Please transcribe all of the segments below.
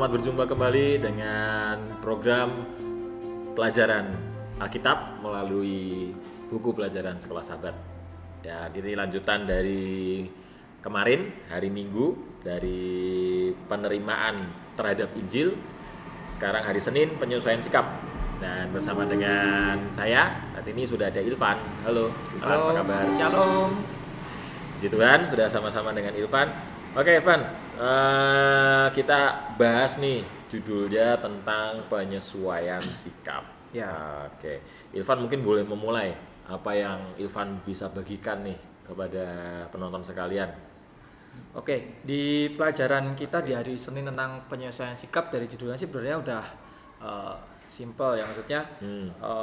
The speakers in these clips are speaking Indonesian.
Selamat berjumpa kembali dengan program pelajaran Alkitab melalui buku pelajaran Sekolah Sahabat. Ya, ini lanjutan dari kemarin hari Minggu dari penerimaan terhadap Injil. Sekarang hari Senin penyesuaian sikap. Dan bersama dengan saya saat ini sudah ada Ilvan. Halo, Ilvan, Halo, apa kabar? Shalom. Puji Tuhan sudah sama-sama dengan Ilvan. Oke, Ilvan, kita bahas nih judulnya tentang penyesuaian sikap. Ya. Oke, Ilvan mungkin boleh memulai apa yang Ilvan bisa bagikan nih kepada penonton sekalian. Oke, di pelajaran kita di hari Senin tentang penyesuaian sikap dari judulnya sih sebenarnya udah simple ya, maksudnya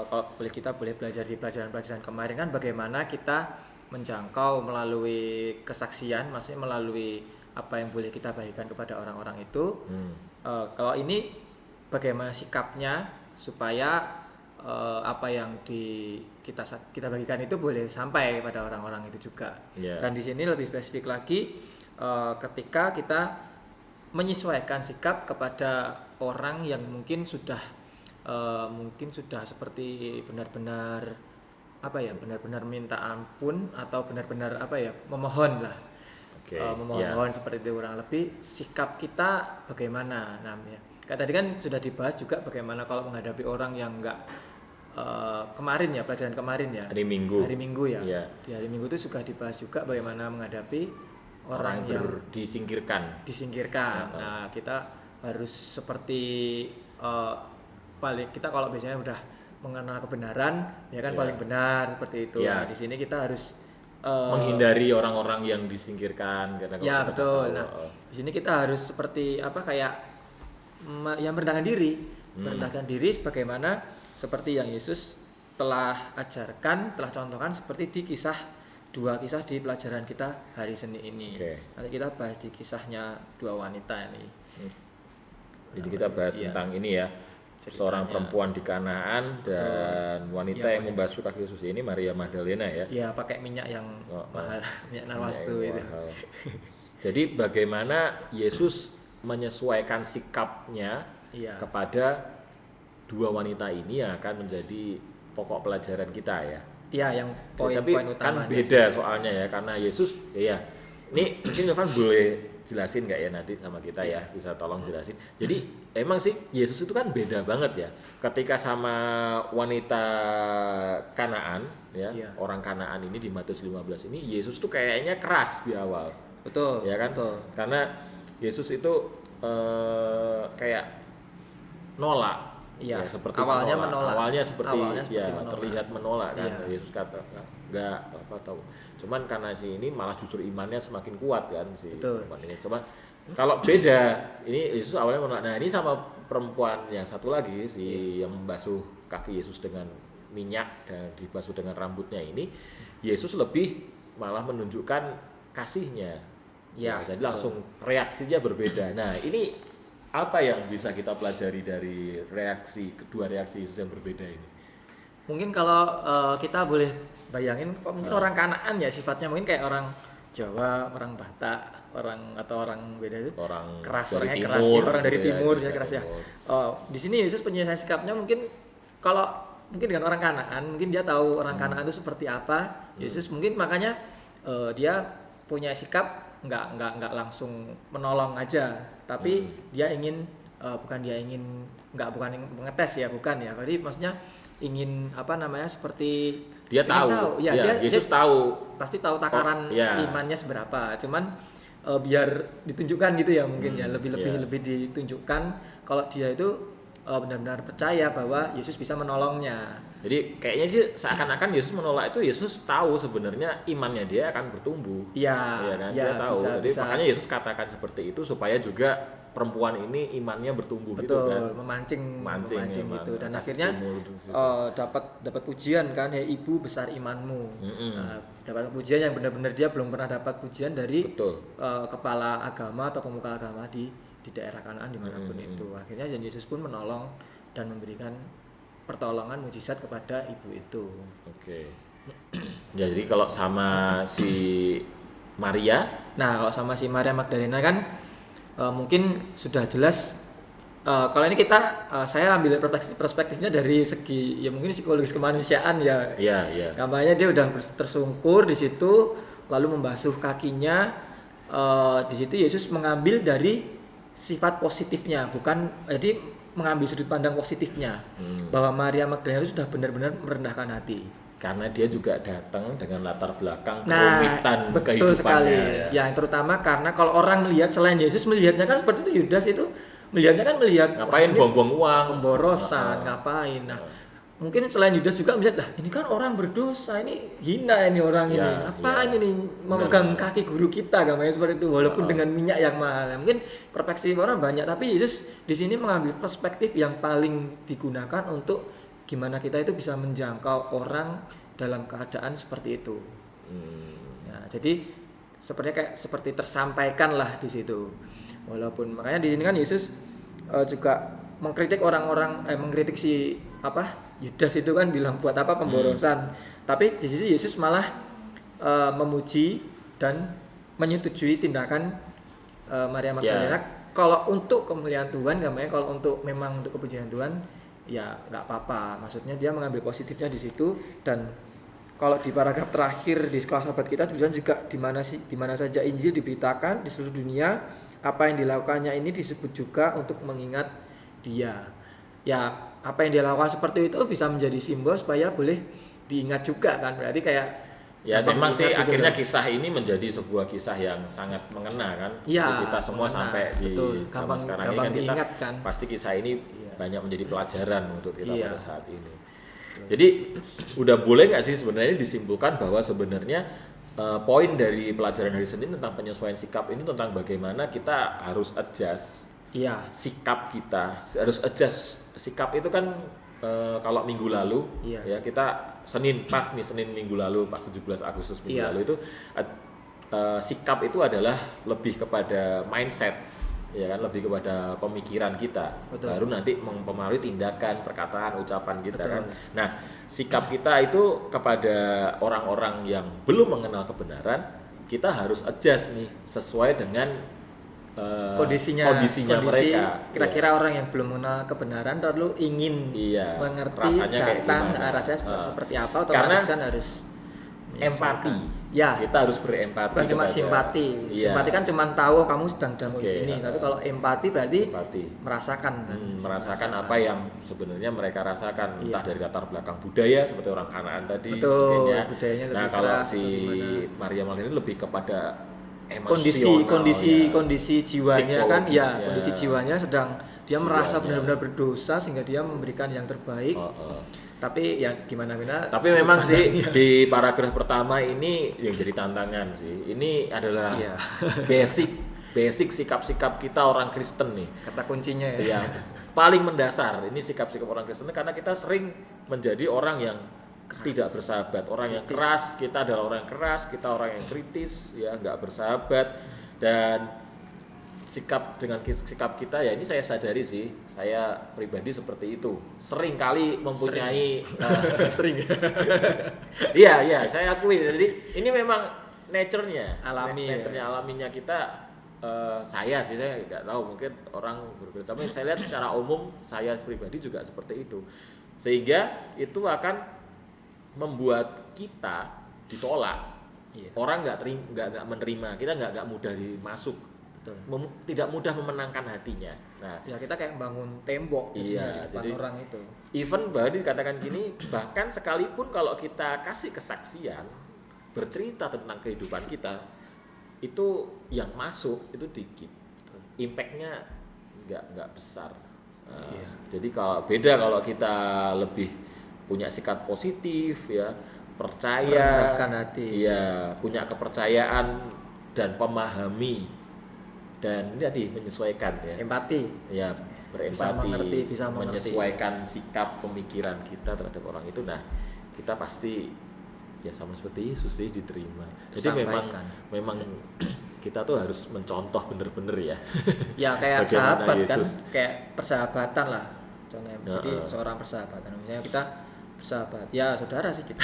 kalau kita boleh belajar di pelajaran-pelajaran kemarin kan bagaimana kita menjangkau melalui kesaksian, maksudnya melalui apa yang boleh kita bagikan kepada orang-orang itu. Kalau ini bagaimana sikapnya supaya apa yang kita bagikan itu boleh sampai pada orang-orang itu juga. Yeah. Dan di sini lebih spesifik lagi ketika kita menyesuaikan sikap kepada orang yang mungkin sudah seperti benar-benar minta ampun atau benar-benar memohon lah. Memohon seperti itu kurang lebih sikap kita bagaimana namanya. Kayak tadi kan sudah dibahas juga bagaimana kalau menghadapi orang yang enggak kemarin ya, pelajaran kemarin ya. Hari Minggu ya. Yeah. Di hari Minggu itu sudah dibahas juga bagaimana menghadapi orang yang disingkirkan. Nah, kita harus seperti kita kalau biasanya udah mengenal kebenaran ya kan paling benar seperti itu. Nah, di sini kita harus menghindari orang-orang yang disingkirkan karena ya betul. Nah, di sini kita harus seperti yang merendahkan diri sebagaimana seperti yang Yesus telah ajarkan, telah contohkan seperti di dua kisah di pelajaran kita hari Senin ini. Nanti kita bahas di kisahnya dua wanita ini. Jadi kita bahas tentang ini ya, seorang perempuan di Kanaan dan wanita yang membasuh kaki Yesus ini Maria Magdalena ya. Iya, pakai minyak yang mahal, minyak narwastu itu. Jadi bagaimana Yesus menyesuaikan sikapnya kepada dua wanita ini yang akan menjadi pokok pelajaran kita ya. Iya, yang poin-poin utama. Kan beda soalnya ya, karena Yesus ini mungkin Evan boleh jelasin nggak ya nanti sama kita ya, bisa tolong jelasin. Jadi emang sih Yesus itu kan beda banget ya. Ketika sama wanita Kanaan ya, orang Kanaan ini di Matius 15 ini, Yesus tuh kayaknya keras di awal. Betul. Ya kan? Betul. Karena Yesus itu kayak nolak. Iya, seperti awalnya seperti menolak. Terlihat menolak kan. Yesus kata enggak apa tahu. Cuman karena si ini malah justru imannya semakin kuat kan si perempuan ini. Cuman kalau beda, ini Yesus awalnya menolak. Nah, ini sama perempuan yang satu lagi yang membasuh kaki Yesus dengan minyak dan dibasuh dengan rambutnya ini, Yesus lebih malah menunjukkan kasihnya. Jadi langsung reaksinya berbeda. Nah, ini apa yang bisa kita pelajari dari kedua reaksi Yesus yang berbeda ini? Mungkin kalau kita boleh bayangin mungkin orang Kanaan ya sifatnya mungkin kayak orang Jawa, orang Batak, atau orang beda itu. Orang keras, dari orangnya timur, keras ya, orang dari timur bisa keras ya. Di sini Yesus penyelesaian sikapnya mungkin dengan orang Kanaan, mungkin dia tahu orang Kanaan itu seperti apa. Yesus mungkin makanya dia punya sikap nggak langsung menolong aja, tapi dia ingin bukan mengetes ya, bukan ya. Jadi maksudnya ingin seperti dia tahu. Yesus tahu. Pasti tahu takaran imannya seberapa. Cuman biar ditunjukkan gitu ya mungkin lebih ditunjukkan kalau dia itu benar-benar percaya bahwa Yesus bisa menolongnya. Jadi kayaknya sih seakan-akan Yesus menolak itu, Yesus tahu sebenarnya imannya dia akan bertumbuh. Iya kan? Dia tahu. Jadi makanya Yesus katakan seperti itu supaya juga perempuan ini imannya bertumbuh. Betul, gitu kan. memancing gitu. Dan akhirnya dapat pujian kan, ya ibu besar imanmu. Dapat pujian yang benar-benar dia belum pernah dapat pujian dari kepala agama atau pemuka agama di daerah Kanaan dimanapun itu. Akhirnya Yesus pun menolong dan memberikan pertolongan mujizat kepada ibu itu. Jadi kalau sama si Maria, kalau sama si Maria Magdalena kan mungkin sudah jelas Kalau ini saya ambil perspektifnya dari segi ya mungkin psikologis kemanusiaan ya. Iya. Gambarnya dia udah tersungkur di situ, lalu membasuh kakinya. Di situ Yesus mengambil dari sifat positifnya, bukan jadi mengambil sudut pandang positifnya bahwa Maria Magdalena itu sudah benar-benar merendahkan hati. Karena dia juga datang dengan latar belakang kerumitan betul sekali. Ya, terutama karena kalau orang melihat selain Yesus melihatnya kan seperti itu, Yudas itu melihatnya kan ngapain buang-buang uang, pemborosan, ngapain. Nah, mungkin selain Yudas juga melihat lah ini kan orang berdosa, ini hina ini orang ini. Ngapain ini memegang kaki guru kita, gambarnya seperti itu walaupun dengan minyak yang mahal. Mungkin perspektif orang banyak, tapi Yesus di sini mengambil perspektif yang paling digunakan untuk gimana kita itu bisa menjangkau orang dalam keadaan seperti itu. Nah, jadi seperti tersampaikan lah di situ. Walaupun makanya di sini kan Yesus juga mengkritik orang-orang, mengkritik si Yudas itu kan bilang buat apa pemborosan. Tapi di sini Yesus malah memuji dan menyetujui tindakan Maria Magdalena. Kalau untuk kemuliaan Tuhan, namanya kalau memang untuk kepujian Tuhan, ya nggak apa-apa. Maksudnya dia mengambil positifnya di situ. Dan kalau di paragraf terakhir di Sekolah Sahabat Kita tujuan juga di mana saja Injil diberitakan di seluruh dunia, apa yang dilakukannya ini disebut juga untuk mengingat dia. Ya, apa yang dia lakukan seperti itu bisa menjadi simbol supaya boleh diingat juga kan. Berarti kayak ya memang sih akhirnya kisah ini menjadi sebuah kisah yang sangat mengena kan. Ya, kita semua sampai di zaman sekarang ini kan kita pasti kisah ini banyak menjadi pelajaran untuk kita pada saat ini. Jadi udah boleh nggak sih sebenarnya disimpulkan bahwa sebenarnya poin dari pelajaran hari Senin tentang penyesuaian sikap ini tentang bagaimana kita harus adjust sikap kita, harus adjust sikap itu kan kalau minggu lalu ya kita Senin minggu lalu pas 17 Agustus minggu lalu itu sikap itu adalah lebih kepada mindset, ya kan, lebih kepada pemikiran kita. Betul. Baru nanti mempengaruhi tindakan, perkataan, ucapan kita. Betul. Kan. Nah, sikap kita itu kepada orang-orang yang belum mengenal kebenaran, kita harus adjust nih sesuai dengan kondisinya mereka. Kira-kira orang yang belum mengenal kebenaran lalu ingin mengerti datang ke arah saya seperti apa, otomatis kan harus empati. Kita harus berempati. Bukan cuma simpati. Simpati kan cuma tahu kamu sedang dalam kondisi ini. Tapi kalau empati berarti merasakan. Merasakan apa yang sebenarnya mereka rasakan, entah dari latar belakang budaya seperti orang Kanaan tadi. Betul. Budayanya lebih kalau si Maria Magdalena ini lebih kepada emosional, kondisi jiwanya kan, kondisi jiwanya sedang dia merasa benar-benar berdosa sehingga dia memberikan yang terbaik. Tapi ya gimana. Tapi memang sih di paragraf pertama ini yang jadi tantangan sih. Ini adalah basic sikap-sikap kita orang Kristen nih. Kata kuncinya ya. Iya. Paling mendasar ini sikap-sikap orang Kristen karena kita sering menjadi orang yang tidak bersahabat, orang yang keras. Kita adalah orang yang keras, kita orang yang kritis, ya nggak bersahabat. Dan sikap kita ya ini saya sadari sih, saya pribadi seperti itu. Sering kali mempunyai Iya, saya akui. Jadi ini memang nature-nya, alaminya kita. Saya nggak tahu, mungkin orang berbeda. Tapi saya lihat secara umum saya pribadi juga seperti itu. Sehingga itu akan membuat kita ditolak. Orang nggak menerima, kita nggak mudah masuk. Tidak mudah memenangkan hatinya. Nah, ya kita kayak bangun tembok di depan orang itu. Even bahkan dikatakan gini, bahkan sekalipun kalau kita kasih kesaksian, bercerita tentang kehidupan kita, itu yang masuk itu dikit. Impact-nya nggak besar. Jadi kalau kita lebih punya sikap positif ya, percaya, hati. Ya, punya kepercayaan dan pemahami. Dan ini tadi menyesuaikan ya. Empati. Ya, berempati, bisa mengerti. Menyesuaikan sikap pemikiran kita terhadap orang itu. Nah, kita pasti ya sama seperti Yesus sih diterima. Jadi memang kita tuh harus mencontoh bener-bener ya. Ya kayak sahabat kan, kayak persahabatan lah. Contohnya jadi seorang persahabatan. Misalnya kita bersahabat. Ya, saudara sih kita.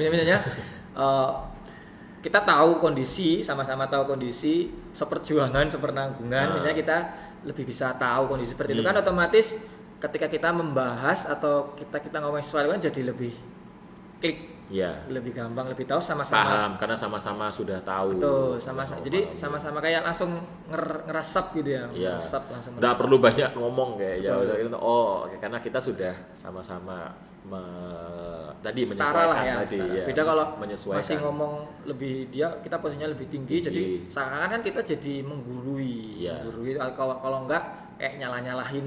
Misalnya kita tahu kondisi, sama-sama tahu kondisi, seperjuangan, sepenanggungan, misalnya kita lebih bisa tahu kondisi seperti itu kan otomatis ketika kita membahas atau kita ngomong sesuatu kan jadi lebih klik. Ya. Lebih gampang, lebih tahu sama-sama. Paham karena sama-sama sudah tahu. Betul, sama-sama. Jadi sama-sama kayak langsung ngeresap gitu ya. Iya. Ngeresap langsung. Nggak perlu banyak ngomong kayak ya udah gitu. Oh, karena kita sudah sama-sama tadi menyesuaikan ya, tadi ya. Beda kalau menyesuaikan. masih ngomong lebih kita posisinya lebih tinggi. Jadi seakan-akan kan kita jadi menggurui. Iya. Menggurui kalau enggak kayak nyalah-nyalahin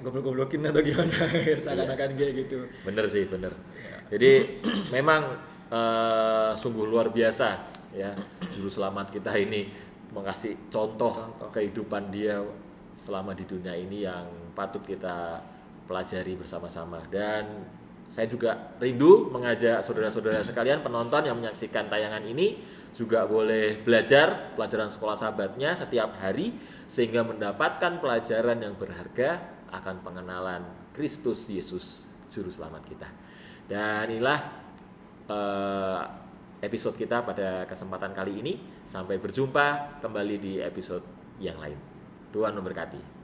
goblok-goblokin atau gimana seakan-akan kayak gitu. Bener sih, bener. Jadi memang sungguh luar biasa ya juru selamat kita ini mengasih contoh kehidupan dia selama di dunia ini yang patut kita pelajari bersama-sama. Dan saya juga rindu mengajak saudara-saudara sekalian penonton yang menyaksikan tayangan ini juga boleh belajar pelajaran sekolah sahabatnya setiap hari sehingga mendapatkan pelajaran yang berharga akan pengenalan Kristus Yesus juru selamat kita. Dan inilah episode kita pada kesempatan kali ini. Sampai berjumpa kembali di episode yang lain. Tuhan memberkati.